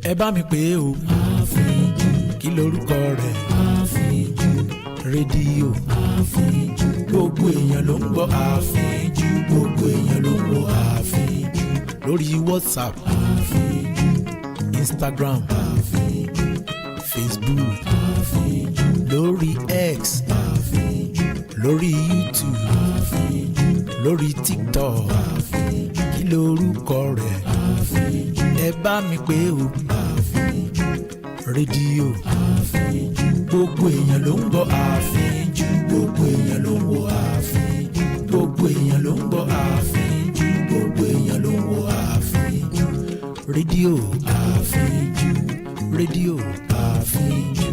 ẹ bá mi pè é o. Àfíjù. Kí lorúkọ rẹ̀? Àfíjù. Rédíò. Àfíjù. Gbogbo èèyàn ló ń gbọ́ àfíjù. Gbogbo èèyàn ló ń wo àfíjù. Lórí WhatsApp. Àfíjù. Instagram. Àfíjù. Facebook. Àfíjù. Lórí X. Àfíjù. Lórí YouTube. Àfíjù. Lórí TikTok. Àfíjù. Kí lorúkọ rẹ̀? Àfíjù. Ẹ bá mi pè é o. Àfíjù. Rédíò. Àfíjù. Gbogbo èèyàn ló ń gbọ́ àfíjù. Gbogbo èèyàn ló ń wo àfíjù. Gbogbo èèyàn ló ń gbọ́ àfíjù. Gbogbo èèyàn ló ń wo àfíjù. Rédíò àfíjù. Rédíò àfíjù.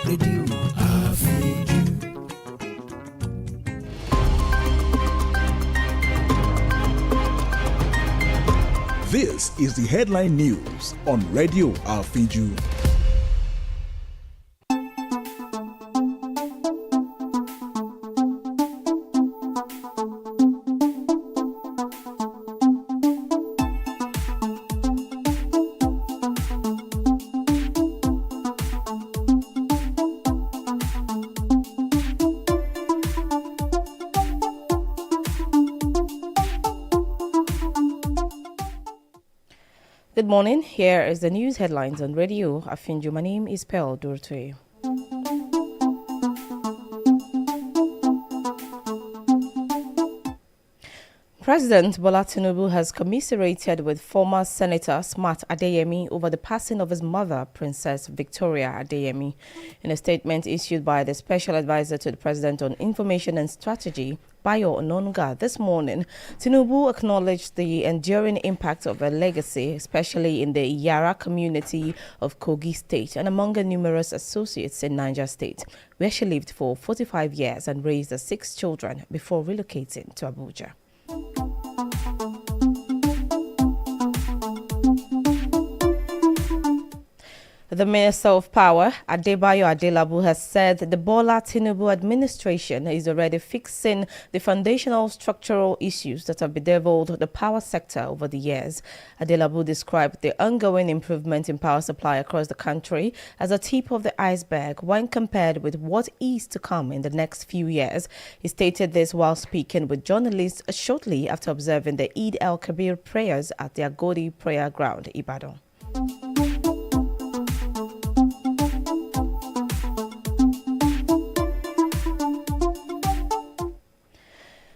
Rédíò àfíjù. This is the headline news on Radio Afiju. Good morning. Here is the news headlines on Radio Afinju. My name is Durotoye. President Bola Tinubu has commiserated with former Senator Smart Adeyemi over the passing of his mother, Princess Victoria Adeyemi. In a statement issued by the Special Advisor to the President on Information and Strategy, Bayo Ononga, this morning, Tinubu acknowledged the enduring impact of her legacy, especially in the Yara community of Kogi State and among her numerous associates in Niger State, where she lived for 45 years and raised 6 children before relocating to Abuja. The Minister of Power, Adebayo Adelabu, has said the Bola Tinubu administration is already fixing the foundational structural issues that have bedeviled the power sector over the years. Adelabu described the ongoing improvement in power supply across the country as a tip of the iceberg when compared with what is to come in the next few years. He stated this while speaking with journalists shortly after observing the Eid el-Kabir prayers at the Agodi Prayer Ground, Ibadan.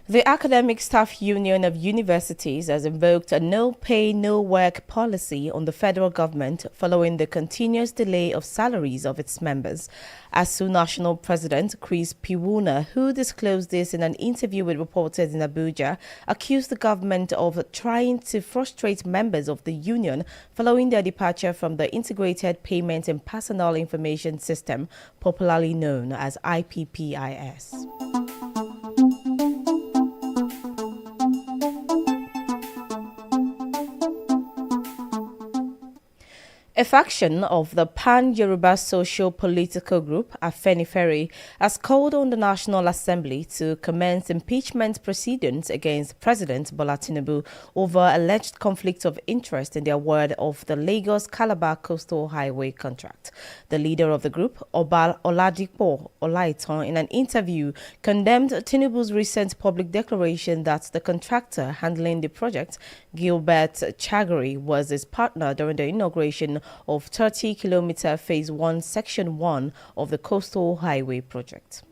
The Academic Staff Union of Universities has invoked a no-pay, no-work policy on the federal government following the continuous delay of salaries of its members. ASU National President Chris Piwuna, who disclosed this in an interview with reporters in Abuja, accused the government of trying to frustrate members of the union following their departure from the Integrated Payment and Personnel Information System, popularly known as IPPIS. A faction of the Pan-Yoruba Socio-Political Group, Afenifere, has called on the National Assembly to commence impeachment proceedings against President Bola Tinubu over alleged conflict of interest in the award of the Lagos-Calabar Coastal Highway contract. The leader of the group, Obal Oladipo Olaitan, in an interview, condemned Tinubu's recent public declaration that the contractor handling the project, Gilbert Chagari, was his partner during the inauguration of 30-kilometer Phase 1, Section 1 of the Coastal Highway project.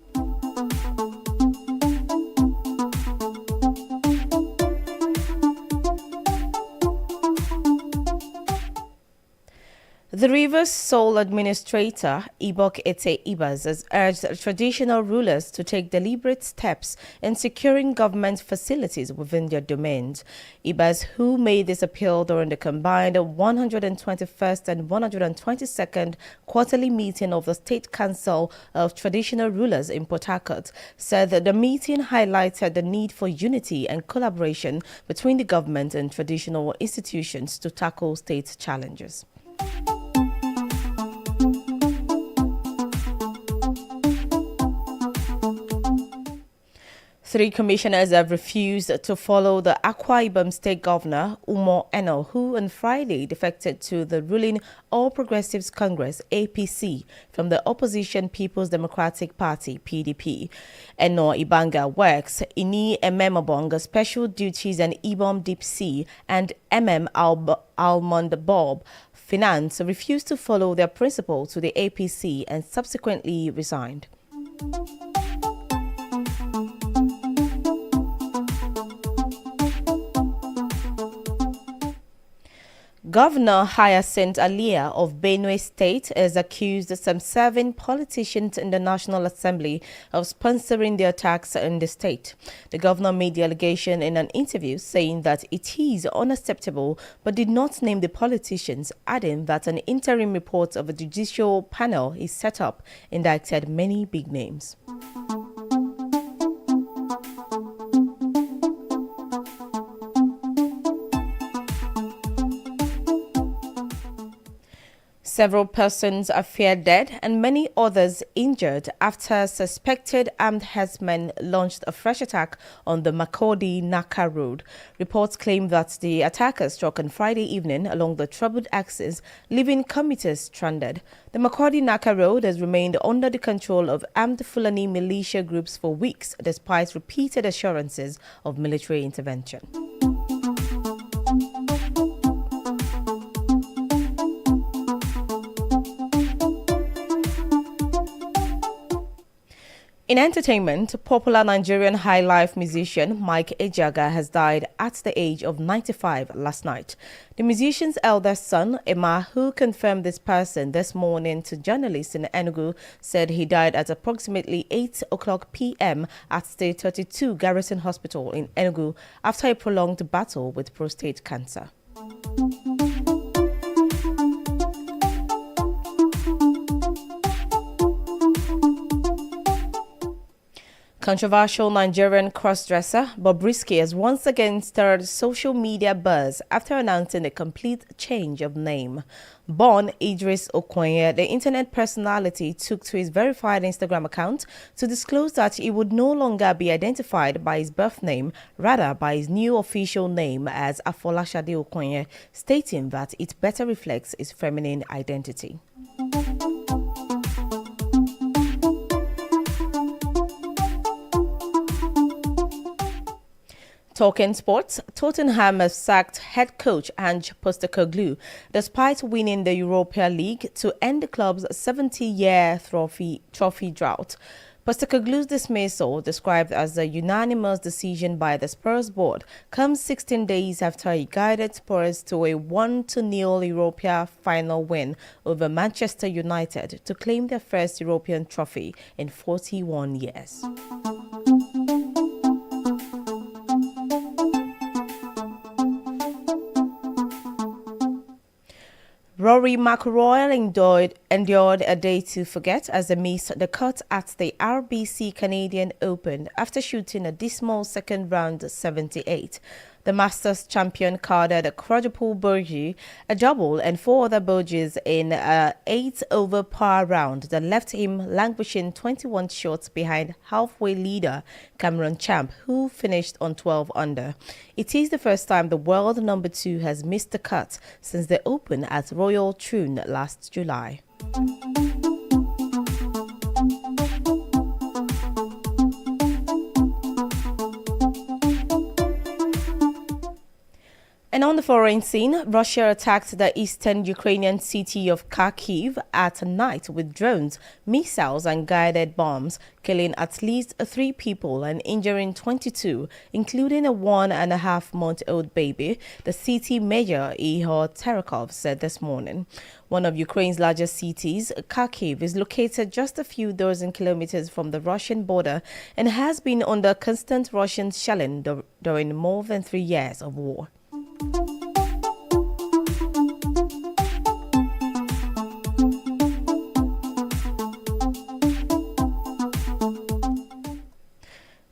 The Rivers sole administrator, Ibok Ete Ibas, has urged traditional rulers to take deliberate steps in securing government facilities within their domains. Ibas, who made this appeal during the combined 121st and 122nd quarterly meeting of the State Council of Traditional Rulers in Port Harcourt, said that the meeting highlighted the need for unity and collaboration between the government and traditional institutions to tackle state challenges. Three commissioners have refused to follow the Akwa Ibom State Governor, Umo Eno, who on Friday defected to the ruling All Progressives Congress, APC, from the opposition People's Democratic Party, PDP. Eno Ibanga works Ini Ememobong Special Duties and Ibom Deep Sea and Almond Bob Finance refused to follow their principal to the APC and subsequently resigned. Governor Hyacinth Alia of Benue State is accused some serving politicians in the National Assembly of sponsoring the attacks in the state. The governor made the allegation in an interview, saying that it is unacceptable but did not name the politicians, adding that an interim report of a judicial panel is set up, indicted many big names. Several persons are feared dead and many others injured after suspected armed herdsmen launched a fresh attack on the Makurdi-Naka road. Reports claim that the attackers struck on Friday evening along the troubled axis, leaving commuters stranded. The Makurdi-Naka road has remained under the control of armed Fulani militia groups for weeks, despite repeated assurances of military intervention. In entertainment, popular Nigerian high-life musician Mike Ejeagha has died at the age of 95 last night. The musician's eldest son, Emma, who confirmed this person this morning to journalists in Enugu, said he died at approximately 8 o'clock p.m. at the 32 Garrison Hospital in Enugu after a prolonged battle with prostate cancer. Controversial Nigerian crossdresser Bobrisky has once again stirred social media buzz after announcing a complete change of name. Born Idris Okoye, the internet personality took to his verified Instagram account to disclose that he would no longer be identified by his birth name, rather by his new official name as Afolashade Okoye, stating that it better reflects his feminine identity. Talking sports, Tottenham has sacked head coach Ange Postecoglou despite winning the Europa League to end the club's 70-year trophy drought. Postecoglou's dismissal, described as a unanimous decision by the Spurs board, comes 16 days after he guided Spurs to a 1-0 Europa final win over Manchester United to claim their first European trophy in 41 years. Rory McIlroy endured a day to forget as he missed the cut at the RBC Canadian Open after shooting a dismal second round 78. The Masters champion carded a quadruple bogey, a double and 4 other bogeys in an 8-over par round that left him languishing 21 shots behind halfway leader Cameron Champ, who finished on 12 under. It is the first time the world number 2 has missed the cut since the Open at Royal Troon last July. And on the foreign scene, Russia attacked the eastern Ukrainian city of Kharkiv at night with drones, missiles and guided bombs, killing at least 3 people and injuring 22, including a 1.5-month-old baby, the city mayor Ihor Terekov said this morning. One of Ukraine's largest cities, Kharkiv, is located just a few dozen kilometers from the Russian border and has been under constant Russian shelling during more than 3 years of war.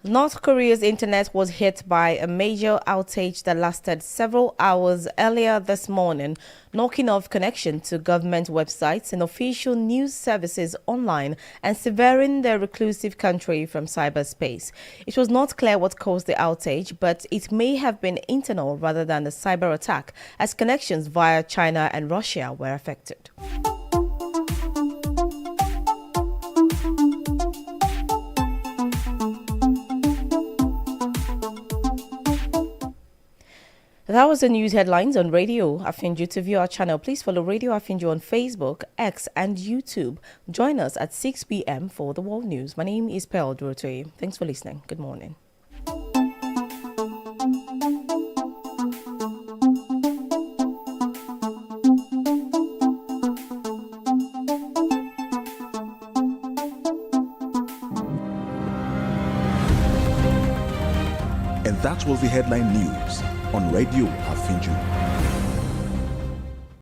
North Korea's internet was hit by a major outage that lasted several hours earlier this morning, knocking off connection to government websites and official news services online and severing the reclusive country from cyberspace. It was not clear what caused the outage, but it may have been internal rather than a cyber attack, as connections via China and Russia were affected. That was the news headlines on Radio Afinju. To view our channel, please follow Radio Afinju on Facebook, X, and YouTube. Join us at 6 p.m. for the World News. My name is Durotoye. Thanks for listening. Good morning. And that was the headline news on Radio Afinju.